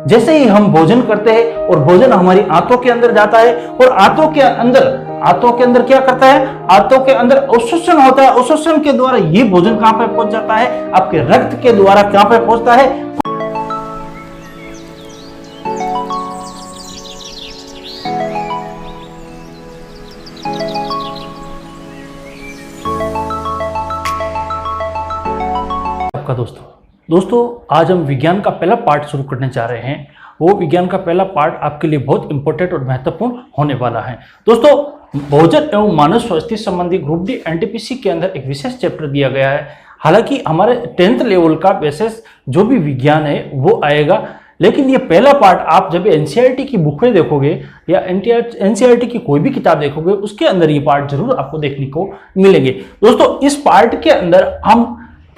जैसे ही हम भोजन करते हैं और भोजन हमारी आंतों के अंदर जाता है और आंतों के अंदर क्या करता है, आंतों के अंदर अवशोषण होता है। अवशोषण के द्वारा ये भोजन कहां पे पहुंच जाता है, आपके रक्त के द्वारा कहां पे पहुंचता है, आपका दोस्तों आज हम विज्ञान का पहला पार्ट शुरू करने जा रहे हैं। वो विज्ञान का पहला पार्ट आपके लिए बहुत इंपॉर्टेंट और महत्वपूर्ण होने वाला है। दोस्तों, भोजन एवं मानव स्वास्थ्य संबंधी ग्रुप डी एनटीपीसी के अंदर एक विशेष चैप्टर दिया गया है। हालांकि हमारे 10th लेवल का विशेष जो भी विज्ञान है वो आएगा, लेकिन ये पहला पार्ट आप जब एनसीईआरटी की बुकें देखोगे या एनसीईआरटी की कोई भी किताब देखोगे, उसके अंदर ये पार्ट जरूर आपको देखने को मिलेंगे। दोस्तों, इस पार्ट के अंदर हम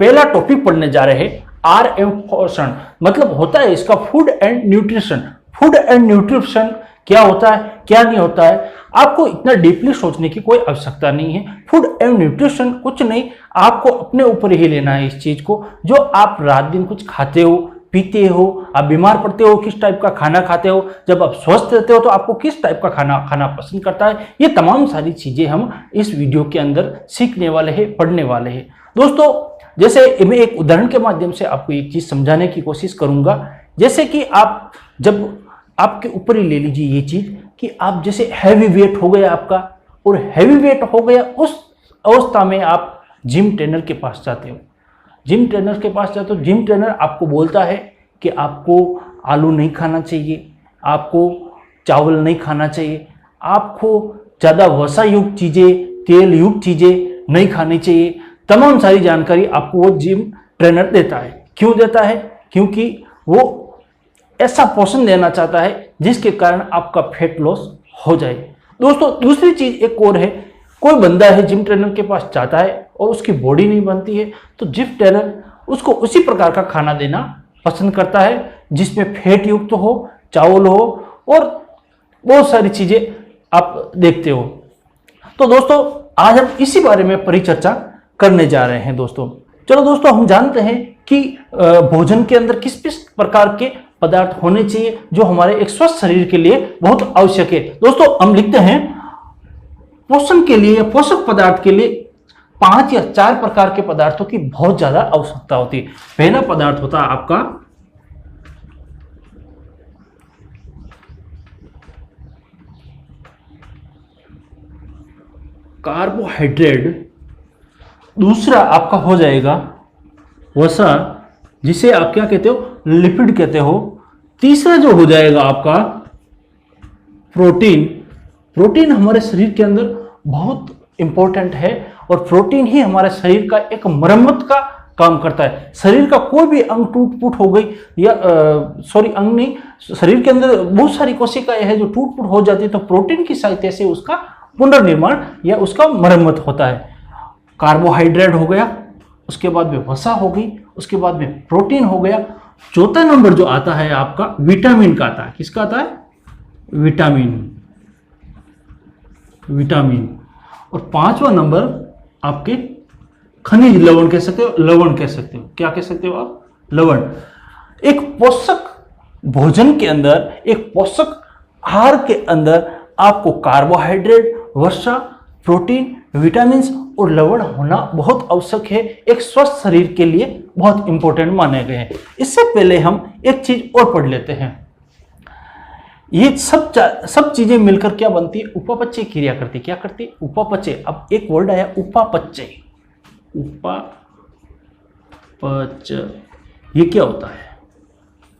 पहला टॉपिक पढ़ने जा रहे हैं, आर एवं पोषण। मतलब होता है इसका food and nutrition. Food and nutrition क्या होता है, क्या नहीं होता है, आपको इतना डीपली सोचने की कोई आवश्यकता नहीं है। फूड एंड न्यूट्रिशन कुछ नहीं, आपको अपने ऊपर ही लेना है इस चीज को। जो आप रात दिन कुछ खाते हो, पीते हो, आप बीमार पड़ते हो किस टाइप का खाना खाते हो, जब आप स्वस्थ रहते हो तो आपको किस टाइप का खाना खाना पसंद करता है, ये तमाम सारी चीजें हम इस वीडियो के अंदर सीखने वाले हैं, पढ़ने वाले हैं। दोस्तों, जैसे मैं एक उदाहरण के माध्यम से आपको एक चीज समझाने की कोशिश करूंगा। जैसे कि आप जब आपके ऊपर ही ले लीजिए ये चीज कि आप जैसे हैवी वेट हो गया आपका, और हैवी वेट हो गया, उस अवस्था में आप जिम ट्रेनर के पास जाते हो। जिम ट्रेनर के पास जाते हो, जिम ट्रेनर आपको बोलता है कि आपको आलू नहीं खाना चाहिए, आपको चावल नहीं खाना चाहिए, आपको ज़्यादा वसा युक्त चीज़ें, तेल युक्त चीज़ें नहीं खानी चाहिए। तमाम सारी जानकारी आपको वो जिम ट्रेनर देता है। क्यों देता है? क्योंकि वो ऐसा पोषण देना चाहता है जिसके कारण आपका फैट लॉस हो जाए। दोस्तों, दूसरी चीज एक और है, कोई बंदा है जिम ट्रेनर के पास जाता है और उसकी बॉडी नहीं बनती है, तो जिम ट्रेनर उसको उसी प्रकार का खाना देना पसंद करता है जिसमें फैट युक्त हो, चावल हो और बहुत सारी चीजें आप देखते हो। तो दोस्तों, आज हम इसी बारे में परिचर्चा करने जा रहे हैं। दोस्तों, चलो दोस्तों, हम जानते हैं कि भोजन के अंदर किस किस प्रकार के पदार्थ होने चाहिए जो हमारे एक स्वस्थ शरीर के लिए बहुत आवश्यक है। दोस्तों, हम लिखते हैं पोषण के लिए या पोषक पदार्थ के लिए 5 या 4 प्रकार के पदार्थों की बहुत ज्यादा आवश्यकता होती है। पहला पदार्थ होता है आपका कार्बोहाइड्रेट, दूसरा आपका हो जाएगा वसा, जिसे आप क्या कहते हो, लिपिड कहते हो। तीसरा जो हो जाएगा आपका प्रोटीन। प्रोटीन हमारे शरीर के अंदर बहुत इंपॉर्टेंट है और प्रोटीन ही हमारे शरीर का एक मरम्मत का काम करता है। शरीर का कोई भी अंग टूट फूट हो गई या अंग नहीं, शरीर के अंदर बहुत सारी कोशिकाएं हैं जो टूट फूट हो जाती है, तो प्रोटीन की सहायता से उसका पुनर्निर्माण या उसका मरम्मत होता है। कार्बोहाइड्रेट हो गया, उसके बाद में वसा हो गई, उसके बाद में प्रोटीन हो गया। चौथा नंबर जो आता है आपका विटामिन का आता है। किसका आता है? विटामिन। और 5वां नंबर आपके खनिज लवण कह सकते हो, लवण कह सकते हो। क्या कह सकते हो आप? लवण। एक पोषक भोजन के अंदर, एक पोषक आहार के अंदर आपको कार्बोहाइड्रेट, वसा, प्रोटीन, विटामिन और लवण होना बहुत आवश्यक है। एक स्वस्थ शरीर के लिए बहुत इंपॉर्टेंट माने गए हैं। इससे पहले हम एक चीज और पढ़ लेते हैं। ये सब चीजें मिलकर क्या बनती है? उपापचय क्रिया करती है। क्या करती है? उपापचय। अब एक वर्ड आया उपापचय। ये क्या होता है?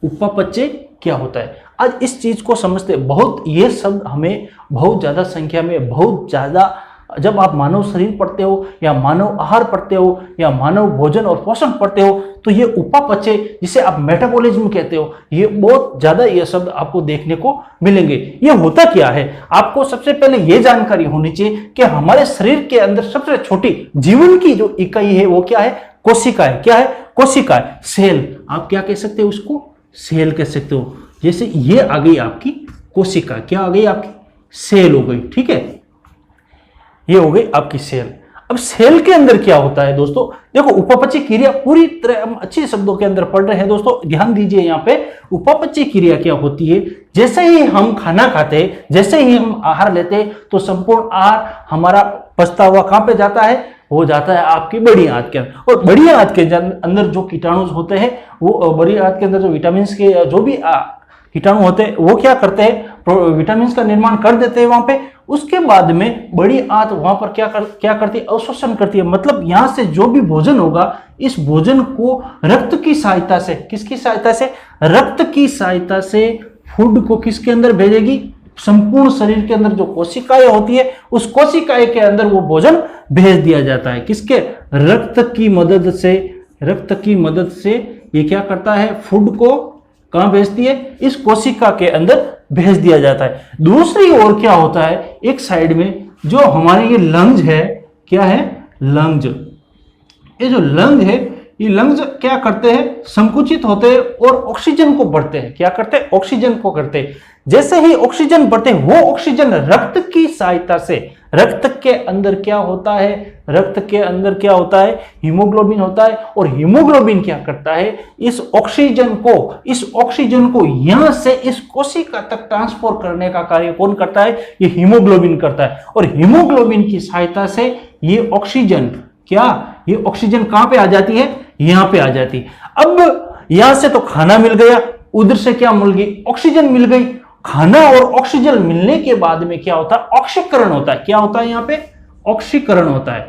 उपापचय क्या होता है? आज इस चीज को समझते बहुत, ये शब्द हमें बहुत ज्यादा संख्या में, बहुत ज्यादा, जब आप मानव शरीर पढ़ते हो या मानव आहार पढ़ते हो या मानव भोजन और पोषण पढ़ते हो, तो ये उपापचय, जिसे आप मेटाबॉलिज्म कहते हो, ये बहुत ज्यादा ये शब्द आपको देखने को मिलेंगे। ये होता क्या है? आपको सबसे पहले ये जानकारी होनी चाहिए कि हमारे शरीर के अंदर सबसे छोटी जीवन की जो इकाई है वो क्या है? कोशिका है। क्या है? कोशिका है, सेल। आप क्या कह सकते हो उसको? सेल कह सकते हो। जैसे ये आ गई आपकी कोशिका, क्या आ गई आपकी? सेल हो गई। ठीक है, ये हो गई आपकी सेल। अब सेल के अंदर क्या होता है दोस्तों, देखो उपापचय क्रिया पूरी तरह हम अच्छे शब्दों के अंदर पढ़ रहे हैं दोस्तों, ध्यान दीजिए यहाँ पे। उपापचय क्रिया क्या होती है, जैसे ही हम खाना खाते हैं, जैसे ही हम आहार लेते हैं, तो संपूर्ण आहार हमारा पचता हुआ कहां पे जाता है, वो जाता है आपकी बड़ी आंत के अंदर। और बड़ी आंत के अंदर जो कीटाणु होते हैं, वो बड़ी आंत के अंदर जो विटामिन के जो भी कीटाणु होते हैं, वो क्या करते हैं, विटामिन का निर्माण कर देते हैं वहां पे। उसके बाद में बड़ी आंत वहां पर क्या करती है, अवशोषण करती है। मतलब यहां से जो भी भोजन होगा, इस भोजन को रक्त की सहायता से, किसकी सहायता से, रक्त की सहायता से फूड को किसके अंदर भेजेगी, संपूर्ण शरीर के अंदर जो कोशिकाएं होती है, उस कोशिकाएं के अंदर वो भोजन भेज दिया जाता है। किसके, रक्त की मदद से। रक्त की मदद से ये क्या करता है, फूड को कहां भेजती है, इस कोशिका के अंदर भेज दिया जाता है। दूसरी ओर क्या होता है, एक साइड में जो हमारे ये लंग्स है, क्या है, लंग्स। ये जो लंग है, ये लंग्स क्या करते हैं, संकुचित होते हैं और ऑक्सीजन को भरते हैं। क्या करते हैं, ऑक्सीजन को करते हैं। जैसे ही ऑक्सीजन भरते हैं, वो ऑक्सीजन रक्त की सहायता से, रक्त के अंदर क्या होता है, रक्त के अंदर क्या होता है, हीमोग्लोबिन होता है। और हीमोग्लोबिन क्या करता है, इस ऑक्सीजन को यहां से इस कोशिका तक ट्रांसफर करने का कार्य कौन करता है, ये हीमोग्लोबिन करता है। और हीमोग्लोबिन की सहायता से ये ऑक्सीजन ये ऑक्सीजन कहां पे आ जाती है, यहां पे आ जाती है। अब यहां से तो खाना मिल गया, उधर से क्या मिल गई, ऑक्सीजन मिल गई। खाना और ऑक्सीजन मिलने के बाद में क्या होता है, ऑक्सीकरण होता है। क्या होता है यहां पे, ऑक्सीकरण होता है।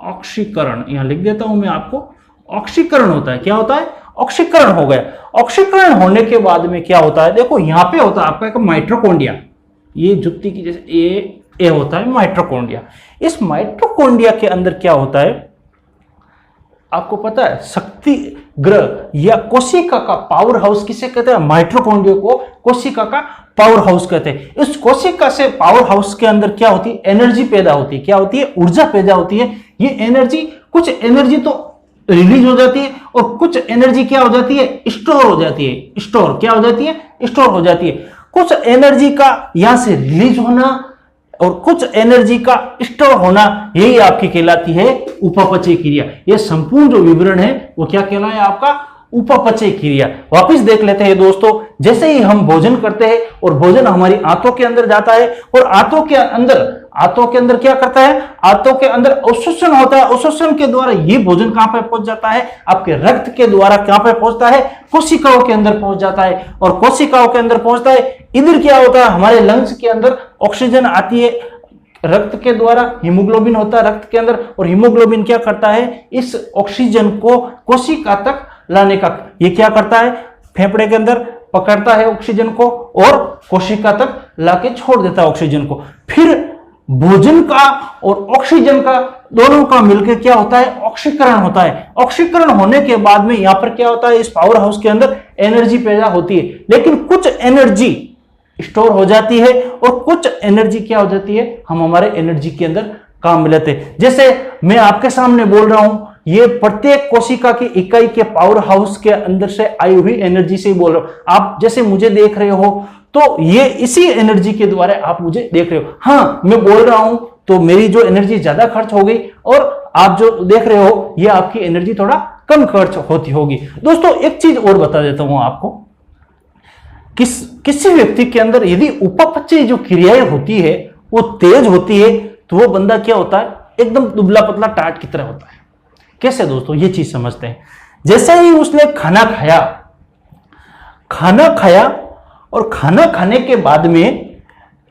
ऑक्सीकरण यहां लिख देता हूं मैं आपको, ऑक्सीकरण होता है। क्या होता है, ऑक्सीकरण हो गया। ऑक्सीकरण होने के बाद में क्या होता है, देखो यहां पे होता है आपका एक माइटोकॉन्ड्रिया, ये जुत्ती की जैसे ये होता है माइटोकॉन्ड्रिया। इस माइटोकॉन्ड्रिया के अंदर क्या होता है, आपको पता है, शक्ति ग्रह या कोशिका का पावर हाउस किसे कहते हैं, माइटोकॉन्ड्रिया को कोशिका का पावर हाउस कहते हैं। इस कोशिका से पावर हाउस के अंदर क्या होती है, एनर्जी पैदा होती है। क्या होती है, ऊर्जा पैदा होती है। ये एनर्जी, कुछ एनर्जी तो रिलीज हो जाती है और कुछ एनर्जी क्या हो जाती है, स्टोर हो जाती है। स्टोर क्या हो जाती है, स्टोर हो जाती है। कुछ एनर्जी का यहां से रिलीज होना और कुछ एनर्जी का स्टोर होना, यही आपकी कहलाती है उपापचय क्रिया। यह संपूर्ण जो विवरण है वो क्या कहलाया, आपका उपापचय क्रिया। वापिस देख लेते हैं दोस्तों, जैसे ही हम भोजन करते हैं और भोजन हमारी आंतों के अंदर जाता है और आंतों के अंदर क्या करता है, आंतों के अंदर अवशोषण होता है। अवशोषण के द्वारा ये भोजन कहां पे पहुंच जाता है, आपके रक्त के द्वारा कहां पे पहुंचता है, कोशिकाओं के अंदर पहुंच जाता है। और कोशिकाओं के अंदर पहुंचता है, इधर क्या होता है, हमारे लंग्स के अंदर ऑक्सीजन आती है रक्त के द्वारा, हीमोग्लोबिन होता है रक्त के अंदर। और हीमोग्लोबिन क्या करता है, इस ऑक्सीजन को कोशिका तक लाने का, ये क्या करता है, फेफड़े के अंदर पकड़ता है ऑक्सीजन को और कोशिका तक लाके छोड़ देता है ऑक्सीजन को। फिर भोजन का और ऑक्सीजन का दोनों का मिलकर क्या होता है, ऑक्सीकरण होता है। ऑक्सीकरण होने के बाद में यहां पर क्या होता है, इस पावर हाउस के अंदर एनर्जी पैदा होती है। लेकिन कुछ एनर्जी स्टोर हो जाती है और कुछ एनर्जी क्या हो जाती है, हम हमारे एनर्जी के अंदर काम में लेते हैं। जैसे मैं आपके सामने बोल रहा हूं, ये प्रत्येक कोशिका की इकाई के पावर हाउस के अंदर से आई हुई एनर्जी से ही बोल रहा हूं। आप जैसे मुझे देख रहे हो तो ये इसी एनर्जी के द्वारा आप मुझे देख रहे हो। हाँ, मैं बोल रहा हूं तो मेरी जो एनर्जी ज्यादा खर्च हो गई और आप जो देख रहे हो ये आपकी एनर्जी थोड़ा कम खर्च होती होगी। दोस्तों एक चीज और बता देता हूं आपको, किसी व्यक्ति के अंदर यदि उपापचय जो क्रियाएं होती है वो तेज होती है तो वो बंदा क्या होता है, एकदम दुबला पतला टाट की तरह होता है। कैसे दोस्तों, ये चीज समझते हैं। जैसे ही उसने खाना खाया और खाना खाने के बाद में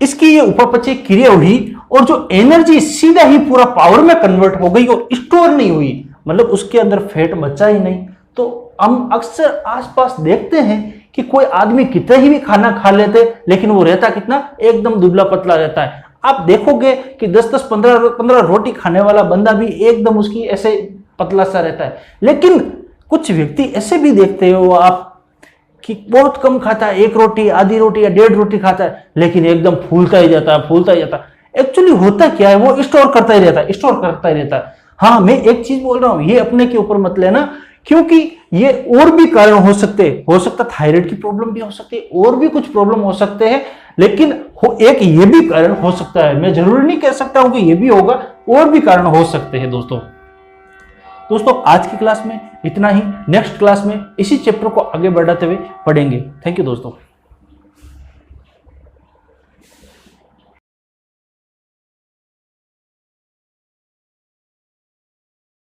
इसकी ये उपापचय क्रिया हुई और जो एनर्जी सीधा ही पूरा पावर में कन्वर्ट हो गई और स्टोर नहीं हुई, मतलब उसके अंदर फैट बचा ही नहीं। तो हम अक्सर आसपास देखते हैं कि कोई आदमी कितना ही भी खाना खा लेते लेकिन वो रहता कितना, एकदम दुबला पतला रहता है। आप देखोगे कि 10-10, 15-15 रोटी खाने वाला बंदा भी एकदम उसकी ऐसे पतला सा रहता है। लेकिन कुछ व्यक्ति ऐसे भी देखते हो आप कि बहुत कम खाता है, एक रोटी, आधी रोटी या 1.5 रोटी खाता है, लेकिन एकदम फूलता ही जाता है। एक्चुअली होता क्या है, वो स्टोर करता ही रहता है। हाँ, मैं एक चीज बोल रहा हूं, ये अपने के ऊपर मत लेना, क्योंकि ये और भी कारण हो सकते हैं, हो सकता थायराइड की प्रॉब्लम भी हो सकती है, और भी कुछ प्रॉब्लम हो सकते हैं, लेकिन एक ये भी कारण हो सकता है। मैं जरूरी नहीं कह सकता हूं कि ये भी होगा, और भी कारण हो सकते हैं दोस्तों आज की क्लास में इतना ही। नेक्स्ट क्लास में इसी चैप्टर को आगे बढ़ाते हुए पढ़ेंगे। थैंक यू दोस्तों।